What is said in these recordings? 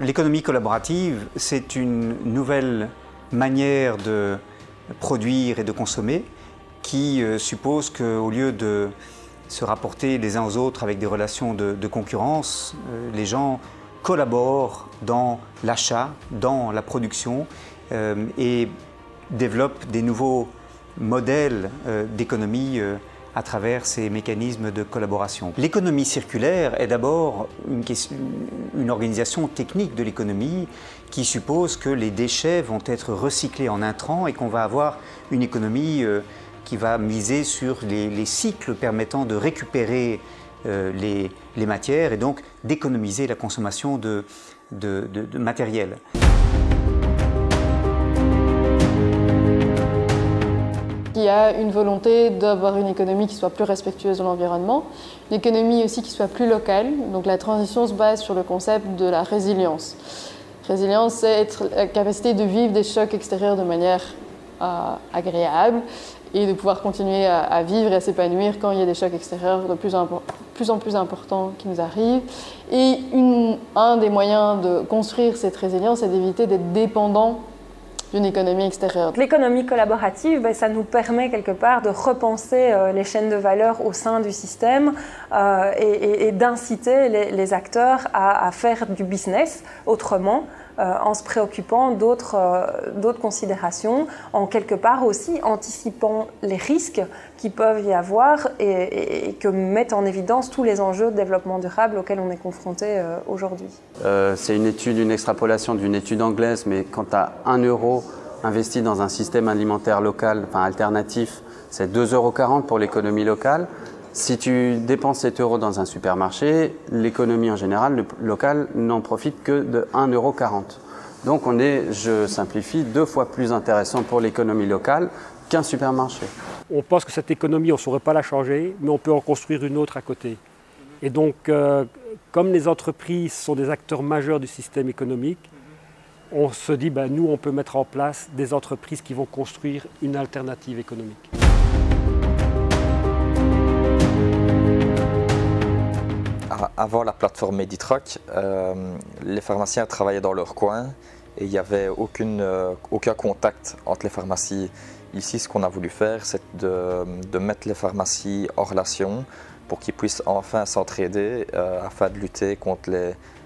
L'économie collaborative, c'est une nouvelle manière de produire et de consommer qui suppose qu'au lieu de se rapporter les uns aux autres avec des relations de concurrence, les gens collaborent dans l'achat, dans la production et développent des nouveaux modèles d'économie à travers ces mécanismes de collaboration. L'économie circulaire est d'abord une organisation technique de l'économie qui suppose que les déchets vont être recyclés en intrants et qu'on va avoir une économie qui va miser sur les cycles permettant de récupérer les matières et donc d'économiser la consommation de matériel. Il y a une volonté d'avoir une économie qui soit plus respectueuse de l'environnement, une économie aussi qui soit plus locale. Donc la transition se base sur le concept de la résilience. Résilience, c'est être la capacité de vivre des chocs extérieurs de manière agréable et de pouvoir continuer à vivre et à s'épanouir quand il y a des chocs extérieurs de plus en plus importants qui nous arrivent. Et un des moyens de construire cette résilience, c'est d'éviter d'être dépendant d'une économie extérieure. L'économie collaborative, ça nous permet quelque part de repenser les chaînes de valeur au sein du système et d'inciter les acteurs à faire du business autrement, en se préoccupant d'autres considérations, en quelque part aussi anticipant les risques qui peuvent y avoir et que mettent en évidence tous les enjeux de développement durable auxquels on est confronté aujourd'hui. C'est une extrapolation d'une étude anglaise, mais quand tu as 1 euro investi dans un système alimentaire local, enfin alternatif, c'est 2,40 € pour l'économie locale. Si tu dépenses 7 € dans un supermarché, l'économie en général locale n'en profite que de 1,40 €. Donc on est, je simplifie, 2 fois plus intéressant pour l'économie locale qu'un supermarché. On pense que cette économie, on ne saurait pas la changer, mais on peut en construire une autre à côté. Et donc, comme les entreprises sont des acteurs majeurs du système économique, on se dit, nous, on peut mettre en place des entreprises qui vont construire une alternative économique. Avant la plateforme Meditruck, les pharmaciens travaillaient dans leur coin et il n'y avait aucun contact entre les pharmacies. Ici, ce qu'on a voulu faire, c'est de mettre les pharmacies en relation pour qu'ils puissent enfin s'entraider afin de lutter contre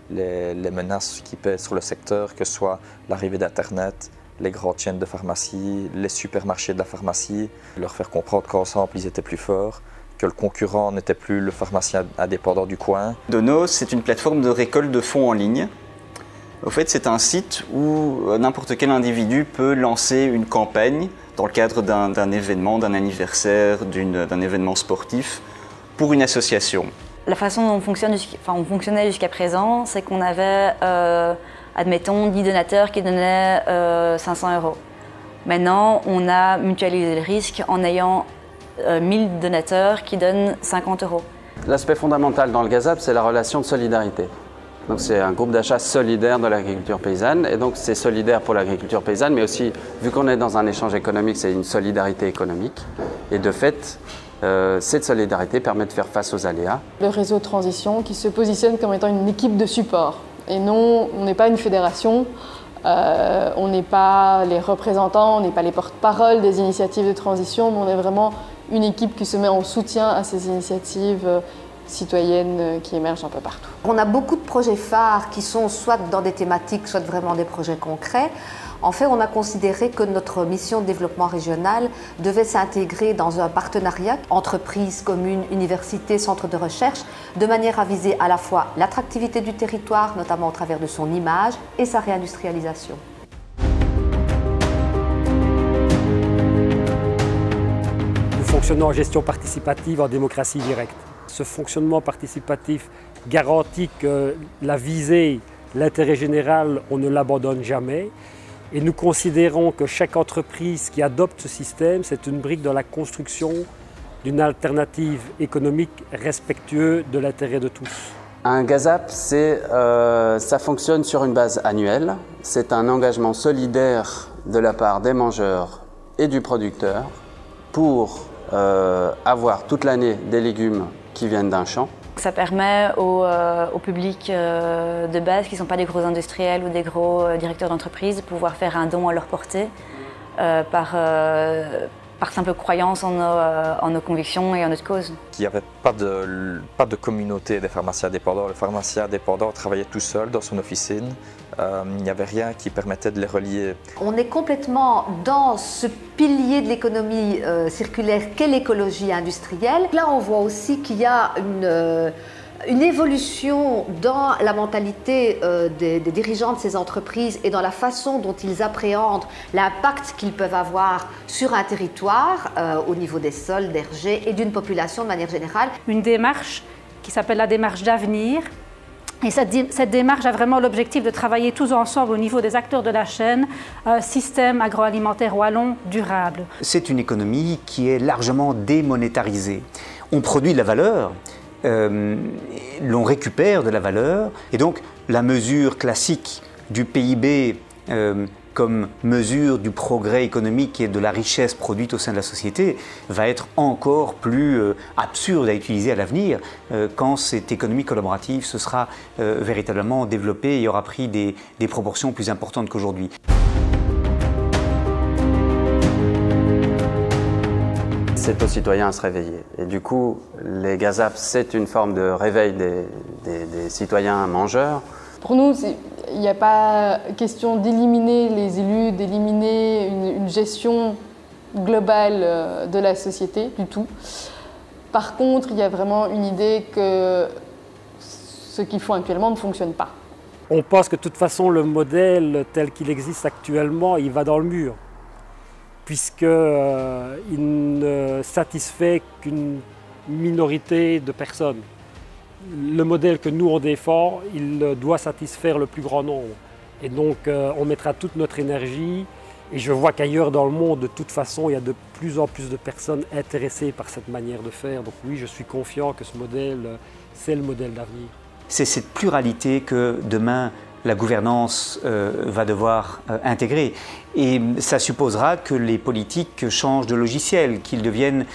les menaces qui pèsent sur le secteur, que ce soit l'arrivée d'Internet, les grandes chaînes de pharmacie, les supermarchés de la pharmacie, leur faire comprendre qu'ensemble, ils étaient plus forts, que le concurrent n'était plus le pharmacien indépendant du coin. Donos, c'est une plateforme de récolte de fonds en ligne. Au fait, c'est un site où n'importe quel individu peut lancer une campagne dans le cadre d'un événement, d'un anniversaire, d'un événement sportif pour une association. La façon dont on fonctionnait jusqu'à présent, c'est qu'on avait, admettons, 10 donateurs qui donnaient 500 €. Maintenant, on a mutualisé le risque en ayant 1000 donateurs qui donnent 50 €. L'aspect fondamental dans le GASAP, c'est la relation de solidarité. Donc c'est un groupe d'achat solidaire de l'agriculture paysanne et donc c'est solidaire pour l'agriculture paysanne, mais aussi, vu qu'on est dans un échange économique, c'est une solidarité économique. Et de fait, cette solidarité permet de faire face aux aléas. Le réseau de transition qui se positionne comme étant une équipe de support. Et non, on n'est pas une fédération, on n'est pas les représentants, on n'est pas les porte-parole des initiatives de transition, mais on est vraiment une équipe qui se met en soutien à ces initiatives citoyennes qui émergent un peu partout. On a beaucoup de projets phares qui sont soit dans des thématiques, soit vraiment des projets concrets. En fait, on a considéré que notre mission de développement régional devait s'intégrer dans un partenariat entreprises, communes, universités, centres de recherche, de manière à viser à la fois l'attractivité du territoire, notamment au travers de son image, et sa réindustrialisation. Nous fonctionnons en gestion participative, en démocratie directe. Ce fonctionnement participatif garantit que la visée, l'intérêt général, on ne l'abandonne jamais. Et nous considérons que chaque entreprise qui adopte ce système, c'est une brique dans la construction d'une alternative économique respectueuse de l'intérêt de tous. Un GASAP, ça fonctionne sur une base annuelle. C'est un engagement solidaire de la part des mangeurs et du producteur pour avoir toute l'année des légumes qui viennent d'un champ. Ça permet au public de base, qui ne sont pas des gros industriels ou des gros directeurs d'entreprise, de pouvoir faire un don à leur portée par simple croyance en nos convictions et en notre cause. Il n'y avait pas de communauté des pharmaciens indépendants. Le pharmacien indépendant travaillait tout seul dans son officine. Il n'y avait rien qui permettait de les relier. On est complètement dans ce pilier de l'économie circulaire qu'est l'écologie industrielle. Là, on voit aussi qu'il y a une évolution dans la mentalité des dirigeants de ces entreprises et dans la façon dont ils appréhendent l'impact qu'ils peuvent avoir sur un territoire au niveau des sols, des rejets et d'une population de manière générale. Une démarche qui s'appelle la démarche d'avenir. Et cette démarche a vraiment l'objectif de travailler tous ensemble au niveau des acteurs de la chaîne, système agroalimentaire wallon durable. C'est une économie qui est largement démonétarisée. On produit de la valeur, l'on récupère de la valeur, et donc la mesure classique du PIB comme mesure du progrès économique et de la richesse produite au sein de la société va être encore plus absurde à utiliser à l'avenir quand cette économie collaborative se sera véritablement développée et aura pris des proportions plus importantes qu'aujourd'hui. C'est aux citoyens à se réveiller. Et du coup, les GASAP, c'est une forme de réveil des citoyens mangeurs. Pour nous, il n'y a pas question d'éliminer les élus, d'éliminer une gestion globale de la société du tout. Par contre, il y a vraiment une idée que ce qu'ils font actuellement ne fonctionne pas. On pense que de toute façon, le modèle tel qu'il existe actuellement, il va dans le mur, puisqu'il ne satisfait qu'une minorité de personnes. Le modèle que nous on défend, il doit satisfaire le plus grand nombre. Et donc on mettra toute notre énergie, et je vois qu'ailleurs dans le monde, de toute façon, il y a de plus en plus de personnes intéressées par cette manière de faire. Donc oui, je suis confiant que ce modèle, c'est le modèle d'avenir. C'est cette pluralité que demain la gouvernance va devoir intégrer. Et ça supposera que les politiques changent de logiciel, qu'ils deviennent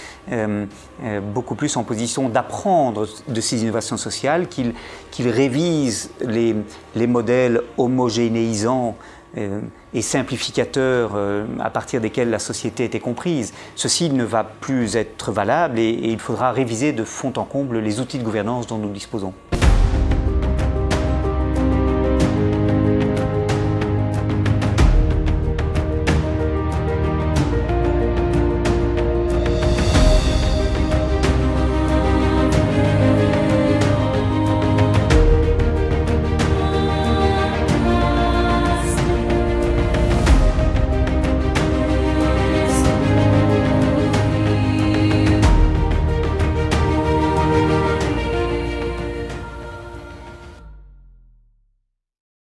beaucoup plus en position d'apprendre de ces innovations sociales, qu'ils révisent les modèles homogénéisants et simplificateurs à partir desquels la société était comprise. Ceci ne va plus être valable et il faudra réviser de fond en comble les outils de gouvernance dont nous disposons.